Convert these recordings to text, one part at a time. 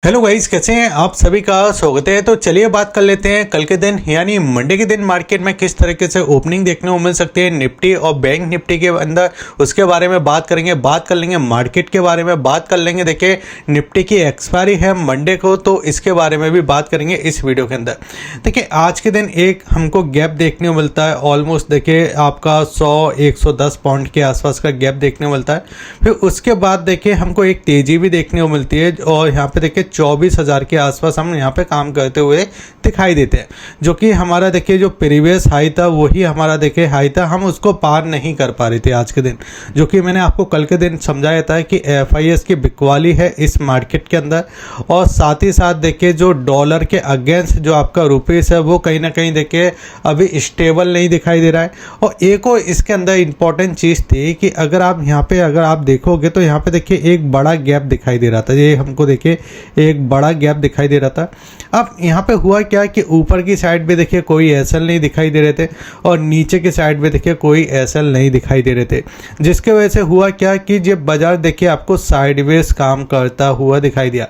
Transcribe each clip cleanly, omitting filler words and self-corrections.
Hello guys, कैसे हैं आप सभी का स्वागत है। तो चलिए बात कर लेते हैं कल के दिन यानी मंडे के दिन मार्केट में किस तरीके से ओपनिंग देखने को मिल सकती है निफ्टी और बैंक निफ्टी के अंदर, उसके बारे में बात करेंगे। बात कर लेंगे मार्केट के बारे में, बात कर लेंगे। देखिए निफ्टी की एक्सपायरी है मंडे को, तो इसके बारे में भी बात करेंगे इस वीडियो के अंदर। देखिए आज के दिन एक हमको गैप देखने को मिलता है, ऑलमोस्ट देखिए आपका 100-110 पॉइंट के आसपास का गैप देखने को मिलता है। फिर उसके बाद देखिए हमको एक तेजी भी देखने को मिलती है और यहाँ पे देखिए 24,000 के आसपास हम यहाँ पे काम करते हुए दिखाई देते हैं, जो कि हमारा देखिए जो प्रीवियस हाई था वही हमारा देखिए हाई था। हम उसको पार नहीं कर पा रहे थे आज के दिन, जो कि मैंने आपको कल के दिन समझाया था कि FIS की बिकवाली है इस मार्केट के अंदर। और साथ ही साथ देखिए जो डॉलर के अगेंस्ट जो आपका रुपीस है वो कहीं ना कहीं देखिए अभी स्टेबल नहीं दिखाई दे रहा है। और एक और इसके अंदर इंपॉर्टेंट चीज़ थी कि अगर आप यहाँ पे अगर आप देखोगे तो यहाँ पे देखिए एक बड़ा गैप दिखाई दे रहा था। ये हमको देखिए एक बड़ा गैप दिखाई दे रहा था। अब यहाँ पे हुआ क्या कि ऊपर की साइड पे देखिए कोई एसएल नहीं दिखाई दे रहे थे और नीचे की साइड पे देखिए कोई एसएल नहीं दिखाई दे रहे थे, जिसके वजह से हुआ क्या कि ये बाजार देखिए आपको साइडवेज काम करता हुआ दिखाई दिया।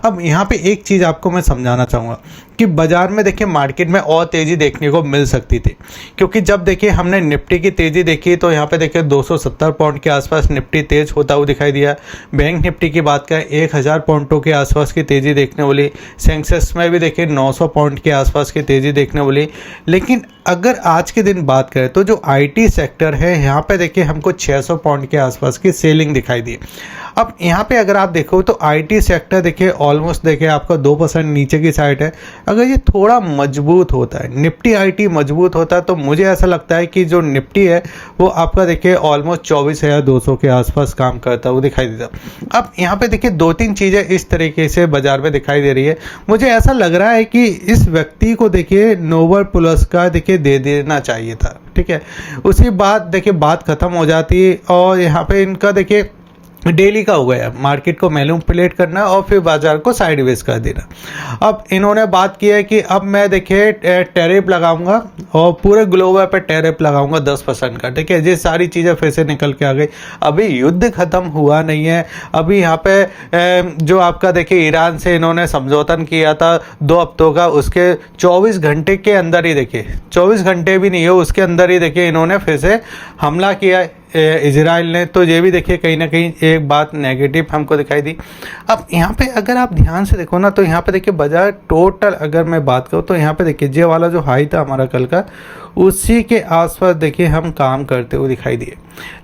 अब यहाँ पे एक चीज़ आपको मैं समझाना चाहूँगा कि बाजार में देखिए मार्केट में और तेज़ी देखने को मिल सकती थी, क्योंकि जब देखिए हमने निफ्टी की तेज़ी देखी तो यहाँ पे देखिए 270 पॉइंट के आसपास निफ्टी तेज होता हुआ दिखाई दिया। बैंक निफ्टी की बात करें 1000 पॉइंटों के आसपास की तेज़ी देखने वाली, सेंसेक्स में भी देखिए 900 पॉइंट के आसपास की तेज़ी देखने वाली। लेकिन अगर आज के दिन बात करें तो जो IT सेक्टर है यहाँ पे देखिए हमको 600 पॉइंट के आसपास की सेलिंग दिखाई दी। अब यहाँ पे अगर आप देखो तो IT सेक्टर देखिए ऑलमोस्ट देखिए आपका 2% नीचे की साइड है। अगर ये थोड़ा मजबूत होता है, निफ्टी IT मजबूत होता है, तो मुझे ऐसा लगता है कि जो निफ्टी है वो आपका देखिए ऑलमोस्ट 24,200 के आसपास काम करता हुआ दिखाई देता। अब यहाँ पे देखिए दो तीन चीज़ें इस तरीके से बाजार में दिखाई दे रही है। मुझे ऐसा लग रहा है कि इस व्यक्ति को देखिए नोबेल पुरस्कार देखिए दे देना चाहिए था, ठीक है। उसी बात देखिए बात खत्म हो जाती है और यहाँ पे इनका देखिए डेली का हो गया मार्केट को मैनिपुलेट करना और फिर बाजार को साइडवेज कर देना। अब इन्होंने बात की है कि अब मैं देखिए टैरिफ लगाऊंगा और पूरे ग्लोबल पे टैरिफ लगाऊंगा 10% का, ठीक है। ये सारी चीज़ें फिर से निकल के आ गई। अभी युद्ध खत्म हुआ नहीं है। अभी यहाँ पे जो आपका देखिए ईरान से इन्होंने समझौता किया था 2 हफ्तों का, उसके 24 घंटे के अंदर ही देखिए 24 घंटे भी नहीं है उसके अंदर ही देखिए इन्होंने फिर से हमला किया इजराइल ने। तो ये भी देखिए कहीं ना कहीं एक बात नेगेटिव हमको दिखाई दी। अब यहाँ पे अगर आप ध्यान से देखो ना तो यहाँ पे देखिए बाजार टोटल अगर मैं बात करूँ तो यहाँ पे देखिए जे वाला जो हाई था हमारा कल का, उसी के आसपास देखिए हम काम करते हुए दिखाई दिए।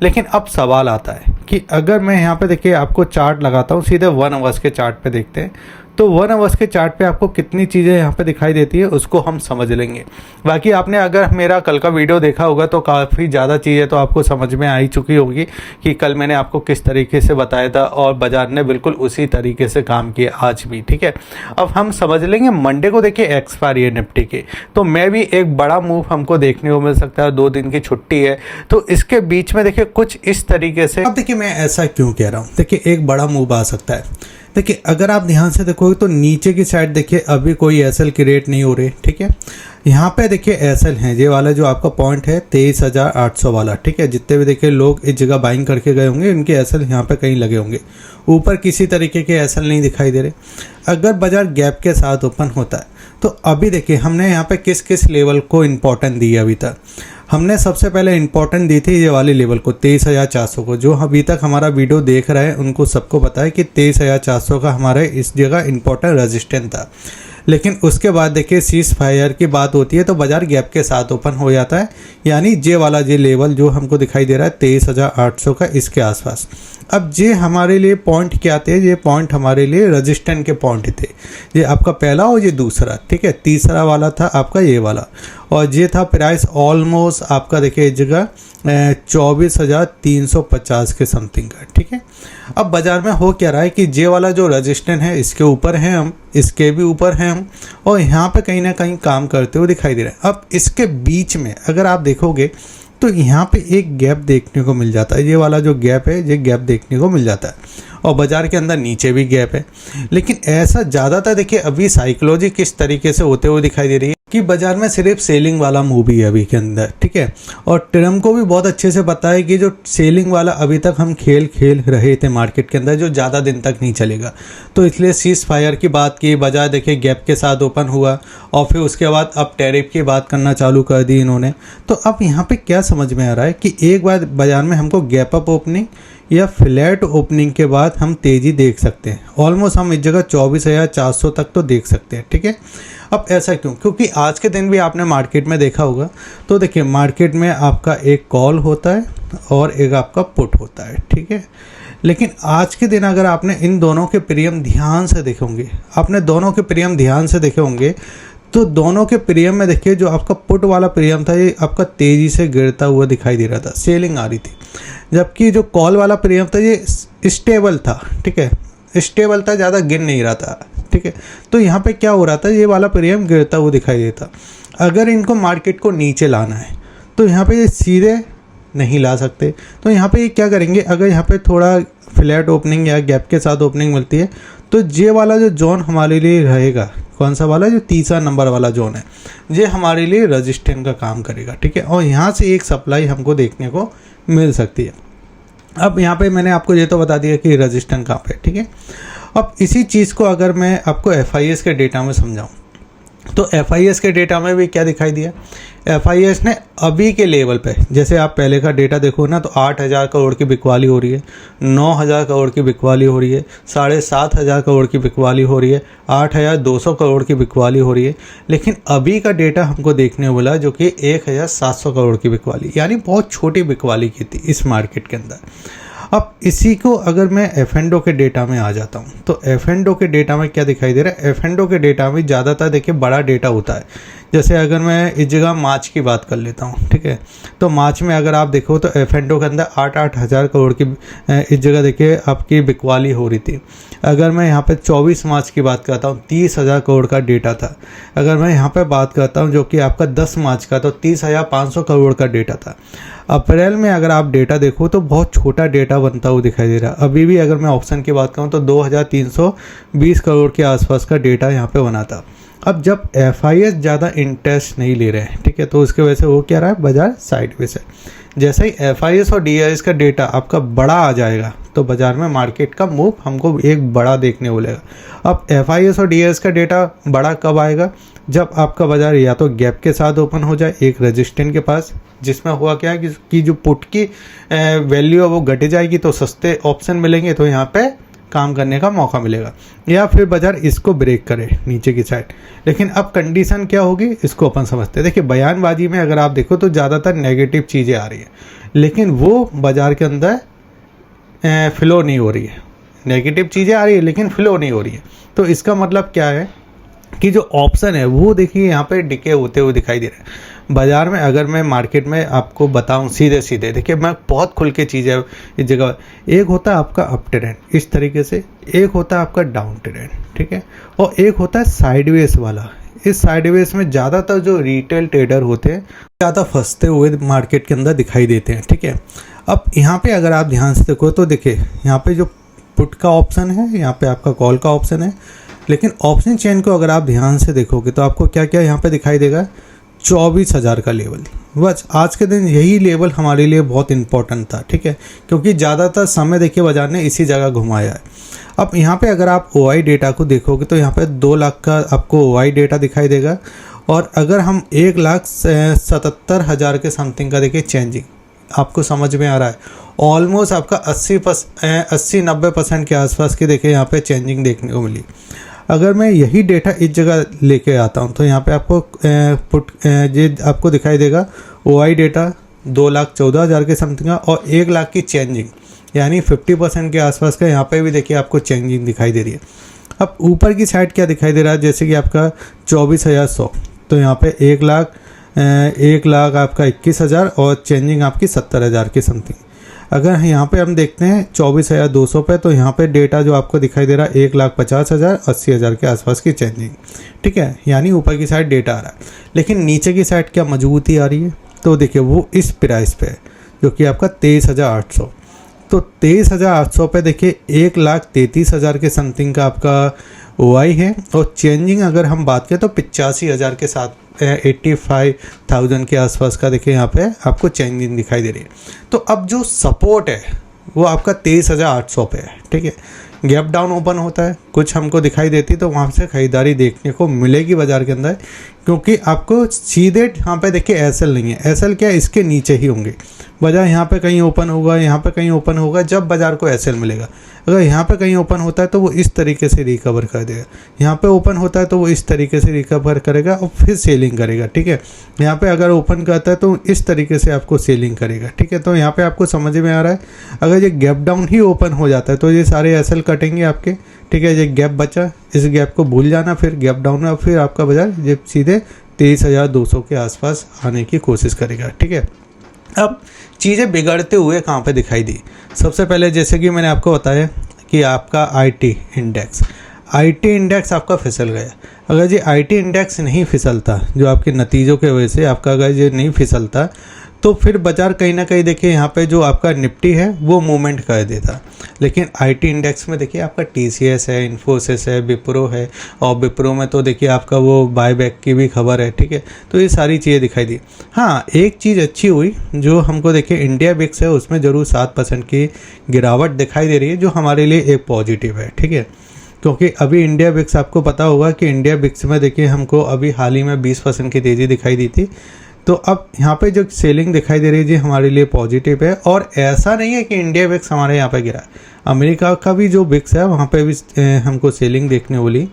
लेकिन अब सवाल आता है कि अगर मैं यहाँ पे देखिए आपको चार्ट लगाता हूँ, सीधे 1 आवर्स के चार्ट पे देखते हैं, तो 1 आवर्स के चार्ट पे आपको कितनी चीज़ें यहाँ पे दिखाई देती है उसको हम समझ लेंगे। बाकी आपने अगर मेरा कल का वीडियो देखा होगा तो काफ़ी ज़्यादा चीज़ें तो आपको समझ में आई चुकी होगी कि कल मैंने आपको किस तरीके से बताया था और बाजार ने बिल्कुल उसी तरीके से काम किया आज भी, ठीक है। अब हम समझ लेंगे मंडे को देखिए एक्सपायरी है निफ्टी की, तो मैं भी एक बड़ा मूव हमको देखने को मिल सकता है। 2 दिन की छुट्टी है तो इसके बीच में देखिए कुछ इस तरीके से। अब देखिए मैं ऐसा क्यों कह रहा हूँ, देखिए एक बड़ा मूव आ सकता है। देखिए अगर आप ध्यान से देखोगे तो नीचे की साइड देखिए अभी कोई एसएल क्रिएट नहीं हो रही, ठीक है। यहाँ पे देखिए एसएल है, ये वाला जो आपका पॉइंट है 23,800 वाला, ठीक है। जितने भी देखिए लोग इस जगह बाइंग करके गए होंगे उनके एसएल यहाँ पे कहीं लगे होंगे। ऊपर किसी तरीके के एसएल नहीं दिखाई दे रहे। अगर बाजार गैप के साथ ओपन होता है तो अभी देखिए हमने यहाँ पे किस किस लेवल को इम्पोर्टेंट दी अभी तक। हमने सबसे पहले इम्पोर्टेंट दी थी ये वाले लेवल को 23,400 को। जो अभी तक हमारा वीडियो देख रहे हैं उनको सबको पता है कि 23,400 का हमारे इस जगह इम्पोर्टेंट रेजिस्टेंस था। लेकिन उसके बाद देखिए सीज फायर की बात होती है तो बाजार गैप के साथ ओपन हो जाता है, यानी जे वाला जे लेवल जो हमको दिखाई दे रहा है 23,800 का, इसके आसपास। अब ये हमारे लिए पॉइंट क्या थे, ये पॉइंट हमारे लिए रेजिस्टेंस के पॉइंट थे। ये आपका पहला और ये दूसरा, ठीक है। तीसरा वाला था आपका ये वाला और ये था प्राइस ऑलमोस्ट आपका देखिए इस जगह 24,350 के समथिंग का, ठीक है। अब बाजार में हो क्या रहा है कि जे वाला जो रेजिस्टेंस है इसके ऊपर है हम, इसके भी ऊपर हैं हम, और यहाँ पे कहीं ना कहीं काम करते हुए दिखाई दे रहा है। अब इसके बीच में अगर आप देखोगे तो यहाँ पे एक गैप देखने को मिल जाता है। ये वाला जो गैप है ये गैप देखने को मिल जाता है और बाज़ार के अंदर नीचे भी गैप है। लेकिन ऐसा ज़्यादातर देखिए अभी साइकोलॉजी किस तरीके से होते हुए दिखाई दे रही है कि बाजार में सिर्फ सेलिंग वाला मूव ही है अभी के अंदर, ठीक है। और ट्रम्प को भी बहुत अच्छे से पता है कि जो सेलिंग वाला अभी तक हम खेल रहे थे मार्केट के अंदर, जो ज़्यादा दिन तक नहीं चलेगा, तो इसलिए सीज फायर की बात की, बाजार देखिए गैप के साथ ओपन हुआ और फिर उसके बाद अब टैरिफ की बात करना चालू कर दी इन्होंने। तो अब यहाँ पे क्या समझ में आ रहा है कि एक बार बाजार में हमको गैप अप ओपनिंग या फ्लैट ओपनिंग के बाद हम तेज़ी देख सकते हैं। ऑलमोस्ट हम इस जगह 24,400 तक तो देख सकते हैं, ठीक है। अब ऐसा क्यों? क्योंकि आज के दिन भी आपने मार्केट में देखा होगा, तो देखिए मार्केट में आपका एक कॉल होता है और एक आपका पुट होता है, ठीक है। लेकिन आज के दिन अगर आपने इन दोनों के प्रीमियम ध्यान से देखे होंगे, आपने दोनों के प्रीमियम ध्यान से देखे होंगे, तो दोनों के प्रीमियम में देखिए जो आपका पुट वाला प्रीमियम था ये आपका तेज़ी से गिरता हुआ दिखाई दे रहा था, सेलिंग आ रही थी। जबकि जो कॉल वाला प्रीमियम था ये स्टेबल था, ठीक है, स्टेबल था, ज़्यादा गिर नहीं रहा था, ठीक है। तो यहाँ पे क्या हो रहा था, ये वाला प्रीमियम गिरता हुआ दिखाई देता। अगर इनको मार्केट को नीचे लाना है तो यहाँ पे ये सीधे नहीं ला सकते, तो यहाँ पे ये क्या करेंगे, अगर यहाँ पे थोड़ा फ्लैट ओपनिंग या गैप के साथ ओपनिंग मिलती है तो ये वाला जो जोन हमारे लिए रहेगा, कौन सा वाला, जो तीसरा नंबर वाला जोन है, ये हमारे लिए रेजिस्टेंस का काम करेगा, ठीक है। और यहाँ से एक सप्लाई हमको देखने को मिल सकती है। अब यहाँ पे मैंने आपको ये तो बता दिया कि रेजिस्टेंस कहाँ पे, ठीक है। अब इसी चीज़ को अगर मैं आपको FIS के डेटा में समझाऊँ तो FIS के डेटा में भी क्या दिखाई दिया, FIS ने अभी के लेवल पे, जैसे आप पहले का डेटा देखो ना, तो 8,000 करोड़ की बिकवाली हो रही है, 9,000 करोड़ की बिकवाली हो रही है, 7,500 करोड़ की बिकवाली हो रही है, 8,200 करोड़ की बिकवाली हो रही है। लेकिन अभी का डेटा हमको देखने को मिला जो कि 1,700 करोड़ की बिकवाली, यानी बहुत छोटी बिकवाली की थी इस मार्केट के अंदर। अब इसी को अगर मैं F&O के डेटा में आ जाता हूँ तो F&O के डेटा में क्या दिखाई दे रहा है, F&O के डेटा में ज़्यादातर देखिए बड़ा डेटा होता है। जैसे अगर मैं इस जगह मार्च की बात कर लेता हूँ, ठीक है, तो मार्च में अगर आप देखो तो F&O के अंदर 8,000 करोड़ की इस जगह देखिए आपकी बिकवाली हो रही थी। अगर मैं यहाँ पे 24 मार्च की बात करता हूँ 30,000 करोड़ का डेटा था। अगर मैं यहाँ पे बात करता हूँ जो कि आपका 10 मार्च का, तो 30,500 करोड़ का डेटा था। अप्रैल में अगर आप डेटा देखो तो बहुत छोटा डेटा बनता हुआ दिखाई दे रहा है। अभी भी अगर मैं ऑप्शन की बात करूँ तो 2,320 करोड़ के आसपास का डेटा यहाँ पे बना था। अब जब FIS ज़्यादा इंटरेस्ट नहीं ले रहे हैं, ठीक है, तो उसके वजह से वो क्या रहा है, बाजार साइडवेज है। जैसे ही FIS और DIS का डेटा आपका बड़ा आ जाएगा तो बाजार में मार्केट का मूव हमको एक बड़ा देखने को मिलेगा। अब FIS और DIS का डेटा बड़ा कब आएगा, जब आपका बाजार या तो गैप के साथ ओपन हो जाए एक रेजिस्टेंस के पास, जिसमें हुआ क्या है कि जो पुट की वैल्यू है वो घट जाएगी तो सस्ते ऑप्शन मिलेंगे, तो यहाँ पे काम करने का मौका मिलेगा, या फिर बाजार इसको ब्रेक करे नीचे की साइड। लेकिन अब कंडीशन क्या होगी इसको अपन समझते हैं। देखिए बयानबाजी में अगर आप देखो तो ज़्यादातर नेगेटिव चीज़ें आ रही है, लेकिन वो बाजार के अंदर फ्लो नहीं हो रही है। नेगेटिव चीज़ें आ रही है लेकिन फ्लो नहीं हो रही है। तो इसका मतलब क्या है कि जो ऑप्शन है वो देखिए यहाँ पे डिके होते हुए दिखाई दे रहे हैं बाजार में। अगर मैं मार्केट में आपको बताऊं सीधे सीधे, देखिए मैं बहुत खुल के चीज़ है इस जगह। एक होता है आपका अप ट्रेंड इस तरीके से, एक होता है आपका डाउन ट्रेंड, ठीक है, और एक होता है साइडवेज वाला। इस साइडवेज में ज़्यादातर जो रिटेल ट्रेडर होते हैं ज़्यादा फंसते हुए मार्केट के अंदर दिखाई देते हैं, ठीक है। अब यहाँ पे अगर आप ध्यान से देखो तो देखिए यहाँ पे जो पुट का ऑप्शन है, यहाँ पे आपका कॉल का ऑप्शन है, लेकिन ऑप्शन चेन को अगर आप ध्यान से देखोगे तो आपको क्या क्या यहाँ पे दिखाई देगा, 24,000 का लेवल। बस आज के दिन यही लेवल हमारे लिए बहुत इंपॉर्टेंट था, ठीक है, क्योंकि ज़्यादातर समय देखिए बाजार ने इसी जगह घुमाया है। अब यहाँ पे अगर आप OI डेटा को देखोगे तो यहाँ पे 2 लाख का आपको OI डेटा दिखाई देगा, और अगर हम 1,77,000 के समथिंग का देखिए चेंजिंग, आपको समझ में आ रहा है, ऑलमोस्ट आपका 80-90% के आसपास की देखिए यहाँ पे चेंजिंग देखने को मिली। अगर मैं यही डेटा इस जगह लेके आता हूँ तो यहाँ पे आपको आपको दिखाई देगा OI डेटा 2,14,000 के समथिंग और 1 लाख की चेंजिंग, यानी 50% के आसपास का यहाँ पे भी देखिए आपको चेंजिंग दिखाई दे रही है। अब ऊपर की साइड क्या दिखाई दे रहा है, जैसे कि आपका 24,100, तो यहाँ पे 1 लाख आपका 21,000 और चेंजिंग आपकी 70,000 के समथिंग। अगर यहाँ पे हम देखते हैं 24,200 पे, तो यहाँ पे डेटा जो आपको दिखाई दे रहा है 1,50,000 80,000 के आसपास की चेंजिंग, ठीक है, यानी ऊपर की साइड डेटा आ रहा है। लेकिन नीचे की साइड क्या मजबूती आ रही है, तो देखिए वो इस प्राइस पे है जो कि आपका 23,800। तो 23,800 पे देखिए 1,33,000 के समथिंग का आपका OI है, और चेंजिंग अगर हम बात करें तो 85,000 के साथ 85,000 के आसपास का देखिए यहाँ पे आपको चेंजिंग दिखाई दे रही है। तो अब जो सपोर्ट है वो आपका 23,800 पे है, ठीक है। गैप डाउन ओपन होता है, कुछ हमको दिखाई देती तो वहाँ से ख़रीदारी देखने को मिलेगी बाज़ार के अंदर, क्योंकि आपको सीधे यहाँ पे देखिए एसएल नहीं है। एसएल क्या, इसके नीचे ही होंगे। बाजार यहाँ पे कहीं ओपन होगा, यहाँ पे कहीं ओपन होगा, जब बाज़ार को एसएल मिलेगा। अगर यहाँ पे कहीं ओपन होता है तो वो इस तरीके से रिकवर कर देगा, यहाँ पे ओपन होता है तो वो इस तरीके से रिकवर करेगा और फिर सेलिंग करेगा, ठीक है। यहाँ पे अगर ओपन करता है तो इस तरीके से आपको सेलिंग करेगा, ठीक है। तो यहाँ पे आपको समझ में आ रहा है, अगर ये गैप डाउन ही ओपन हो जाता है तो ये सारे एसएल कटेंगे आपके, ठीक है। ये गैप बचा, इस गैप को भूल जाना, फिर गैप डाउन में फिर आपका बाजार ये सीधे 23,200 के आसपास आने की कोशिश करेगा, ठीक है। अब चीज़ें बिगड़ते हुए कहाँ पे दिखाई दी? सबसे पहले जैसे कि मैंने आपको बताया कि आपका आईटी इंडेक्स आपका फिसल गया। अगर ये आईटी इंडेक्स नहीं फिसलता, जो आपके नतीजों के वजह से आपका अगर ये नहीं फिसलता, तो फिर बाजार कहीं ना कहीं देखिए यहाँ पे जो आपका निफ्टी है वो मूवमेंट कर देता। लेकिन आईटी इंडेक्स में देखिए आपका टीसीएस है, इन्फोसिस है, विप्रो है, और विप्रो में तो देखिए आपका वो बायबैक की भी खबर है, ठीक है। तो ये सारी चीज़ें दिखाई दी। हाँ, एक चीज़ अच्छी हुई जो हमको देखिए इंडिया बिक्स है उसमें ज़रूर 7% की गिरावट दिखाई दे रही है, जो हमारे लिए एक पॉजिटिव है, ठीक है। क्योंकि अभी इंडिया बिक्स आपको पता होगा कि इंडिया बिक्स में देखिए हमको अभी हाल ही में 20% की तेज़ी दिखाई दी थी। तो अब यहाँ पे जो सेलिंग दिखाई दे रही है जी हमारे लिए पॉजिटिव है। और ऐसा नहीं है कि इंडिया बिक्स हमारे यहाँ पे गिरा, अमेरिका का भी जो बिक्स है वहाँ पे भी हमको सेलिंग देखने वाली।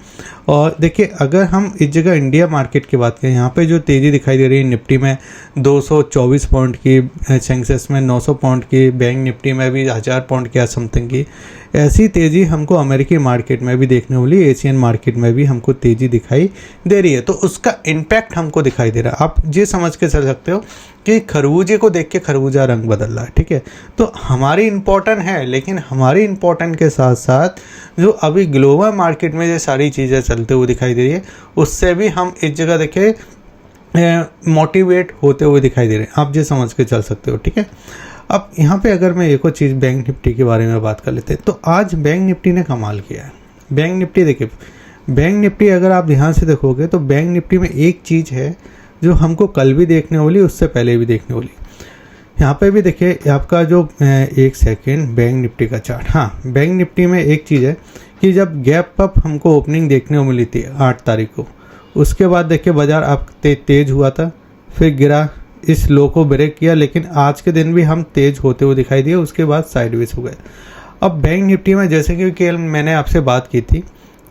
और देखिए अगर हम इस जगह इंडिया मार्केट की बात करें, यहाँ पे जो तेज़ी दिखाई दे रही है निफ्टी में 224 पॉइंट की, सेंसेक्स में 900 पॉइंट की, बैंक निफ्टी में भी 1000 पॉइंट की समथिंग की, ऐसी तेज़ी हमको अमेरिकी मार्केट में भी देखने वाली, एशियन मार्केट में भी हमको तेज़ी दिखाई दे रही है। तो उसका इम्पैक्ट हमको दिखाई दे रहा है। आप ये समझ के चल सकते हो कि खरबूजे को देख के खरबूजा रंग बदल रहा है, ठीक है। तो हमारी इम्पोर्टेंट है, लेकिन हमारी इम्पोर्टेंट के साथ साथ जो अभी ग्लोबल मार्केट में ये सारी चीज़ें चलते हुए दिखाई दे रही है, उससे भी हम इस जगह देखें मोटिवेट होते हुए दिखाई दे रहे हैं। आप ये समझ के चल सकते हो, ठीक है। अब यहाँ पे अगर मैं एक और चीज़ बैंक निफ्टी के बारे में बात कर लेते हैं, तो आज बैंक निफ्टी ने कमाल किया है। बैंक निफ्टी देखिए, बैंक निफ्टी अगर आप ध्यान से देखोगे तो बैंक निफ्टी में एक चीज़ है जो हमको कल भी देखने वाली, उससे पहले भी देखने वाली। यहाँ पे भी देखिए आपका जो एक सेकेंड बैंक निफ्टी का चार्ट। हाँ, बैंक निफ्टी में एक चीज़ है कि जब गैप अप हमको ओपनिंग देखने को मिली थी 8 तारीख को, उसके बाद देखिए बाजार आप तेज़ हुआ था, फिर गिरा, इस लो को ब्रेक किया, लेकिन आज के दिन भी हम तेज़ होते हुए दिखाई दिए, उसके बाद साइडवेज हो गए। अब बैंक निफ्टी में जैसे कि कल मैंने आपसे बात की थी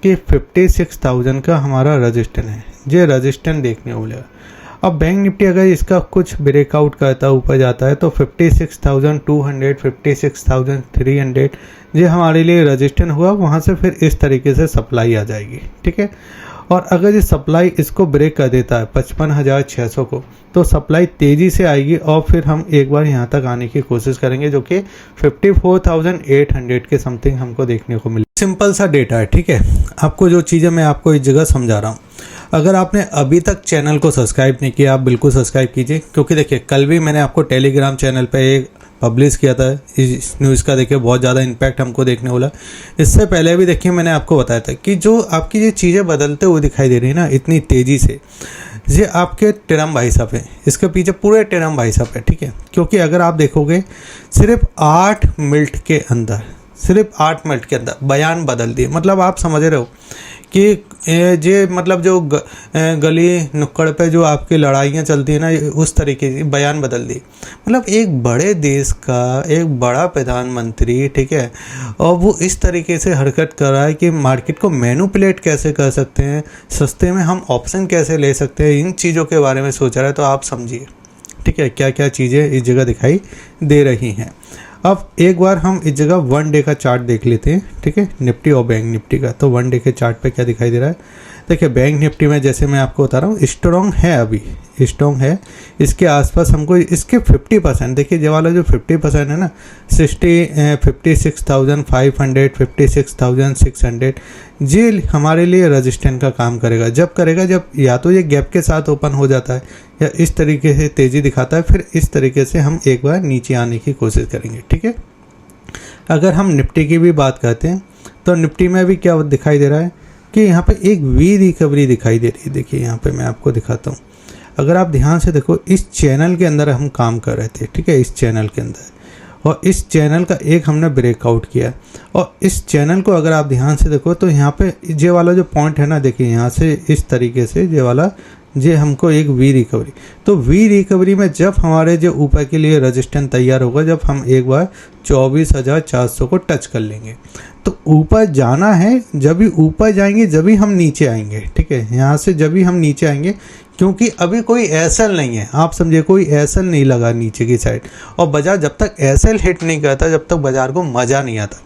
कि 56,000 का हमारा रजिस्टेंस है, ये रजिस्टेंस देखने को मिलेगा। अब बैंक निफ्टी अगर इसका कुछ ब्रेकआउट करता ऊपर जाता है तो 56,200, 56,300 ये हमारे लिए रजिस्टेंस हुआ, वहाँ से फिर इस तरीके से सप्लाई आ जाएगी, ठीक है। और अगर ये सप्लाई इसको ब्रेक कर देता है 55,600 को, तो सप्लाई तेज़ी से आएगी और फिर हम एक बार यहाँ तक आने की कोशिश करेंगे, जो कि 54,800 के समथिंग हमको देखने को मिले। सिंपल सा डेटा है, ठीक है। आपको जो चीज़ें मैं आपको इस जगह समझा रहा हूँ, अगर आपने अभी तक चैनल को सब्सक्राइब नहीं किया, आप बिल्कुल सब्सक्राइब कीजिए। क्योंकि देखिए कल भी मैंने आपको टेलीग्राम चैनल पे एक पब्लिश किया था, इस न्यूज़ का देखिए बहुत ज़्यादा इम्पैक्ट हमको देखने वाला। इससे पहले भी देखिए मैंने आपको बताया था कि जो आपकी ये चीज़ें बदलते हुए दिखाई दे रही है ना इतनी तेज़ी से, ये आपके टेरम भाई साहब हैं, इसके पीछे पूरे टेरम भाई साहब है, ठीक है। क्योंकि अगर आप देखोगे सिर्फ 8 मिनट के अंदर, सिर्फ 8 मिनट के अंदर बयान बदल दिए। मतलब आप समझ रहे हो कि ये मतलब जो गली नुक्कड़ पे जो आपकी लड़ाइयाँ चलती है ना, उस तरीके से बयान बदल दी। मतलब एक बड़े देश का एक बड़ा प्रधानमंत्री, ठीक है, और वो इस तरीके से हरकत कर रहा है कि मार्केट को मैनिपुलेट कैसे कर सकते हैं, सस्ते में हम ऑप्शन कैसे ले सकते हैं, इन चीज़ों के बारे में सोच रहा है। तो आप समझिए, ठीक है, क्या क्या चीज़ें इस जगह दिखाई दे रही हैं। अब एक बार हम इस जगह 1 डे का चार्ट देख लेते हैं, ठीक है, निफ्टी और बैंक निफ्टी का। तो 1 डे के चार्ट पे क्या दिखाई दे रहा है? देखिए बैंक निफ्टी में जैसे मैं आपको बता रहा हूँ स्ट्रॉन्ग है, अभी स्ट्रॉन्ग है। इसके आसपास हमको इसके 50%, देखिए ये वाला जो 50% है ना, 56,500, 56,600, ये हमारे लिए रजिस्टेंस का काम करेगा। जब करेगा जब या तो ये गैप के साथ ओपन हो जाता है या इस तरीके से तेज़ी दिखाता है, फिर इस तरीके से हम एक बार नीचे आने की कोशिश करेंगे, ठीक है। अगर हम निफ्टी की भी बात करते हैं तो निफ्टी में भी क्या दिखाई दे रहा है कि यहाँ पे एक वी रिकवरी दिखाई दे रही है। देखिए यहाँ पे मैं आपको दिखाता हूँ, अगर आप ध्यान से देखो इस चैनल के अंदर हम काम कर रहे थे, ठीक है, इस चैनल के अंदर, और इस चैनल का एक हमने ब्रेकआउट किया, और इस चैनल को अगर आप ध्यान से देखो तो यहाँ पे ये वाला जो पॉइंट है ना, देखिए यहाँ से इस तरीके से ये वाला ये हमको एक वी रिकवरी, तो वी रिकवरी में जब हमारे जो ऊपर के लिए रेजिस्टेंस तैयार होगा, जब हम एक बार 24,400 को टच कर लेंगे तो ऊपर जाना है, जब भी ऊपर जाएंगे जब भी हम नीचे आएंगे, ठीक है, यहाँ से जब भी हम नीचे आएंगे, क्योंकि अभी कोई एसएल नहीं है, आप समझे, कोई एसएल नहीं लगा नीचे की साइड, और बाजार जब तक एसएल हिट नहीं करता जब तक बाजार को मज़ा नहीं आता।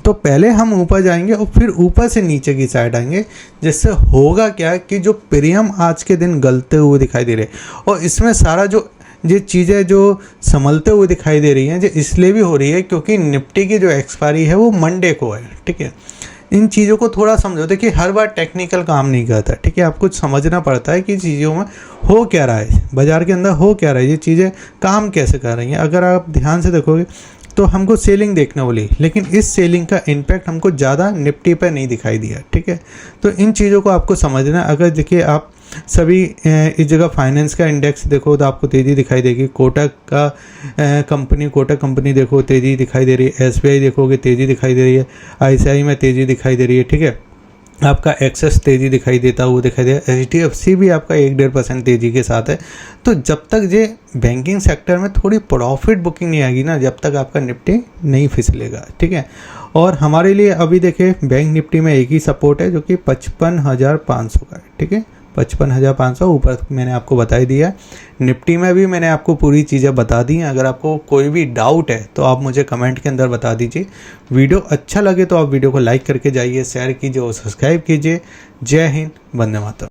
तो पहले हम ऊपर जाएंगे और फिर ऊपर से नीचे की साइड आएंगे, जिससे होगा क्या कि जो प्रीमियम आज के दिन गलते हुए दिखाई दे रहे, और इसमें सारा जो ये चीज़ें जो संभलते हुए दिखाई दे रही हैं, जो इसलिए भी हो रही है क्योंकि निफ्टी की जो एक्सपायरी है वो मंडे को है, ठीक है। इन चीज़ों को थोड़ा समझो, देखिए हर बार टेक्निकल काम नहीं करता, ठीक है, आपको समझना पड़ता है कि चीज़ों में हो क्या रहा है, बाज़ार के अंदर हो क्या रहा है, ये चीज़ें काम कैसे कर रही हैं। अगर आप ध्यान से देखोगे तो हमको सेलिंग देखने वाली, लेकिन इस सेलिंग का इम्पैक्ट हमको ज़्यादा निफ्टी पर नहीं दिखाई दिया, ठीक है। तो इन चीज़ों को आपको समझना। अगर देखिए आप सभी इस जगह फाइनेंस का इंडेक्स देखो तो आपको तेज़ी दिखाई देगी, कोटक का कोटक कंपनी देखो तेज़ी दिखाई दे रही है, एसबीआई देखोगे तेज़ी दिखाई दे रही है, आईसीआई में तेज़ी दिखाई दे रही है, ठीक है, आपका एक्सेस तेज़ी दिखाई देता वो दिखाई दे, एचडीएफसी भी आपका 1-1.5% तेज़ी के साथ है। तो जब तक ये बैंकिंग सेक्टर में थोड़ी प्रॉफिट बुकिंग नहीं आएगी ना, जब तक आपका निफ्टी नहीं फिसलेगा, ठीक है। और हमारे लिए अभी देखिए बैंक निफ्टी में एक ही सपोर्ट है जो कि 55,500 का है, ठीक है, 55,500 ऊपर मैंने आपको बता ही दिया। निफ्टी में भी मैंने आपको पूरी चीज़ें बता दी हैं। अगर आपको कोई भी डाउट है तो आप मुझे कमेंट के अंदर बता दीजिए। वीडियो अच्छा लगे तो आप वीडियो को लाइक करके जाइए, शेयर कीजिए और सब्सक्राइब कीजिए। जय हिंद, वंदे मातरम।